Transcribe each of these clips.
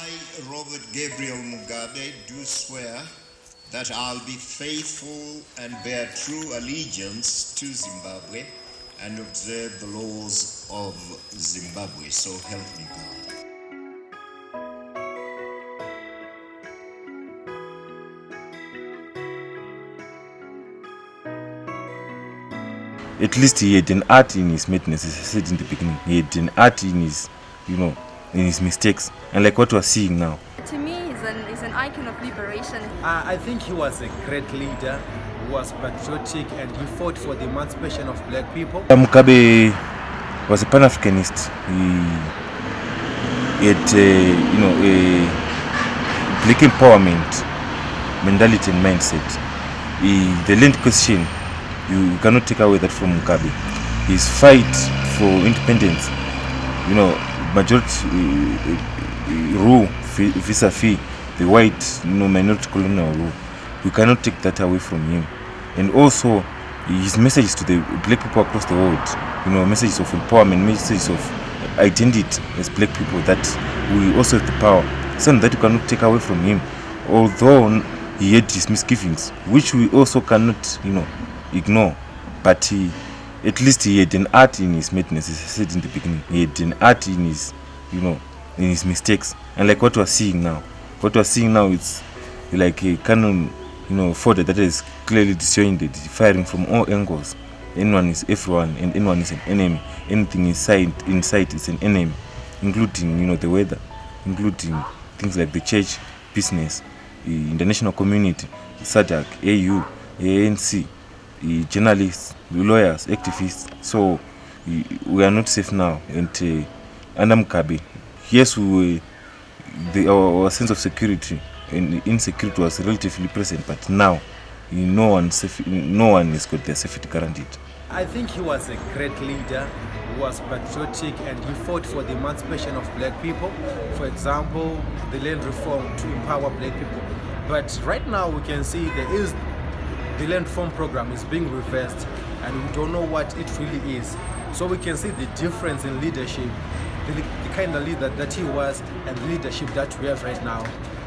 I, Robert Gabriel Mugabe, do swear that I'll be faithful and bear true allegiance to Zimbabwe and observe the laws of Zimbabwe. So help me God. At least he had an art in his madness, as I said in the beginning. He had an art in his, in his mistakes. And like what we're seeing now. To me, he's an icon of liberation. I think he was a great leader who was patriotic and he fought for the emancipation of black people. Mugabe was a Pan-Africanist. He had, a black empowerment mentality and mindset. The land question, you cannot take away that from Mugabe. His fight for independence, majority rule vis-a-vis the white minority colonial rule. You cannot take that away from him. And also his messages to the black people across the world, messages of empowerment, messages of identity as black people, that we also have the power. Something that you cannot take away from him. Although he had his misgivings, which we also cannot, ignore. But at least he had an art in his madness, as I said in the beginning. He had an art in his, in his mistakes. And like what we're seeing now. What we're seeing now is like a cannon, fodder that is clearly disjointed, firing from all angles. Anyone is everyone and anyone is an enemy. Anything inside is an enemy, including, the weather, including things like the church, business, the international community, SADC, AU, ANC, journalists, lawyers, activists. So we are not safe now. And under Mugabe, yes, our sense of security and insecurity was relatively present, but now no one has got their safety guaranteed. I think he was a great leader who was patriotic and he fought for the emancipation of black people. For example, the land reform to empower black people. But right now we can see the land reform program is being reversed and we don't know what it really is. So we can see the difference in leadership, the kind of leader that he was and the leadership that we have right now.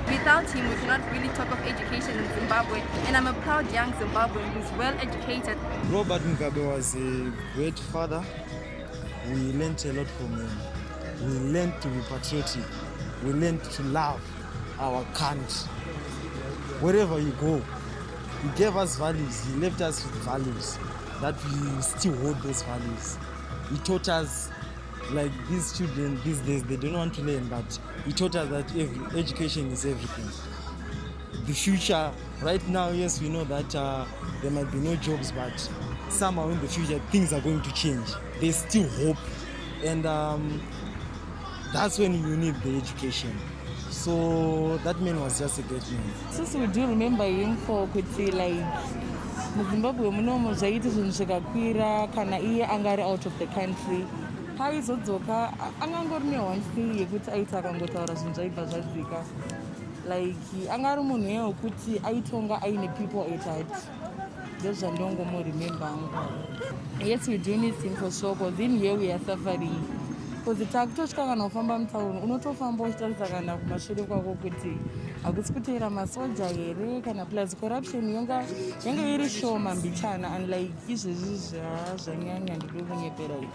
Without him, we cannot really talk of education in Zimbabwe. And I'm a proud young Zimbabwean who's well educated. Robert Mugabe was a great father. We learned a lot from him. We learned to be patriotic. We learned to love our country. Wherever you go, he gave us values. He left us with values that we still hold those values. He taught us, like these children these days, they don't want to learn, but he taught us that education is everything. The future, right now, yes, we know that there might be no jobs, but somehow in the future things are going to change. There's still hope, and that's when you need the education. So that man was just a great man. Since we do remember him for kuti like muZimbabwe munomo zvaiti zvinhu zvikakwira kana iye angari out of the country, paizodzoka angangori ne1 thing yekuti aiti akangotaura zvinhu zvaibva zvadzika, like angari munhu wekuti aitonga aine people at heart. ndozvandongomuremember. Yes, we do need him for sure, because in here we are suffering. Because takutosvika kana kufamba mutauni unotofamba uchitarisa kana kumashure kwako kuti hakusi kuteera masoja here kana plus corruption yanga iri shoma mbichana, and like izvezvi zvanyanya ndiri kunyepera izvi.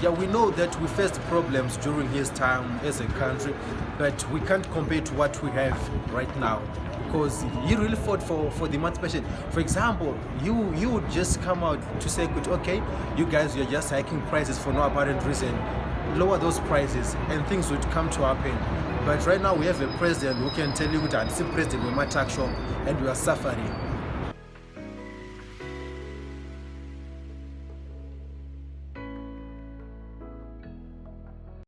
Yeah, we know that we faced problems during his time as a country, but we can't compare to what we have right now, because he really fought for the emancipation. For example, you would just come out to say, okay, you guys, you're just hiking prices for no apparent reason. Lower those prices and things would come to happen. But right now we have a president who can tell you that it's president we might act shop and we are suffering.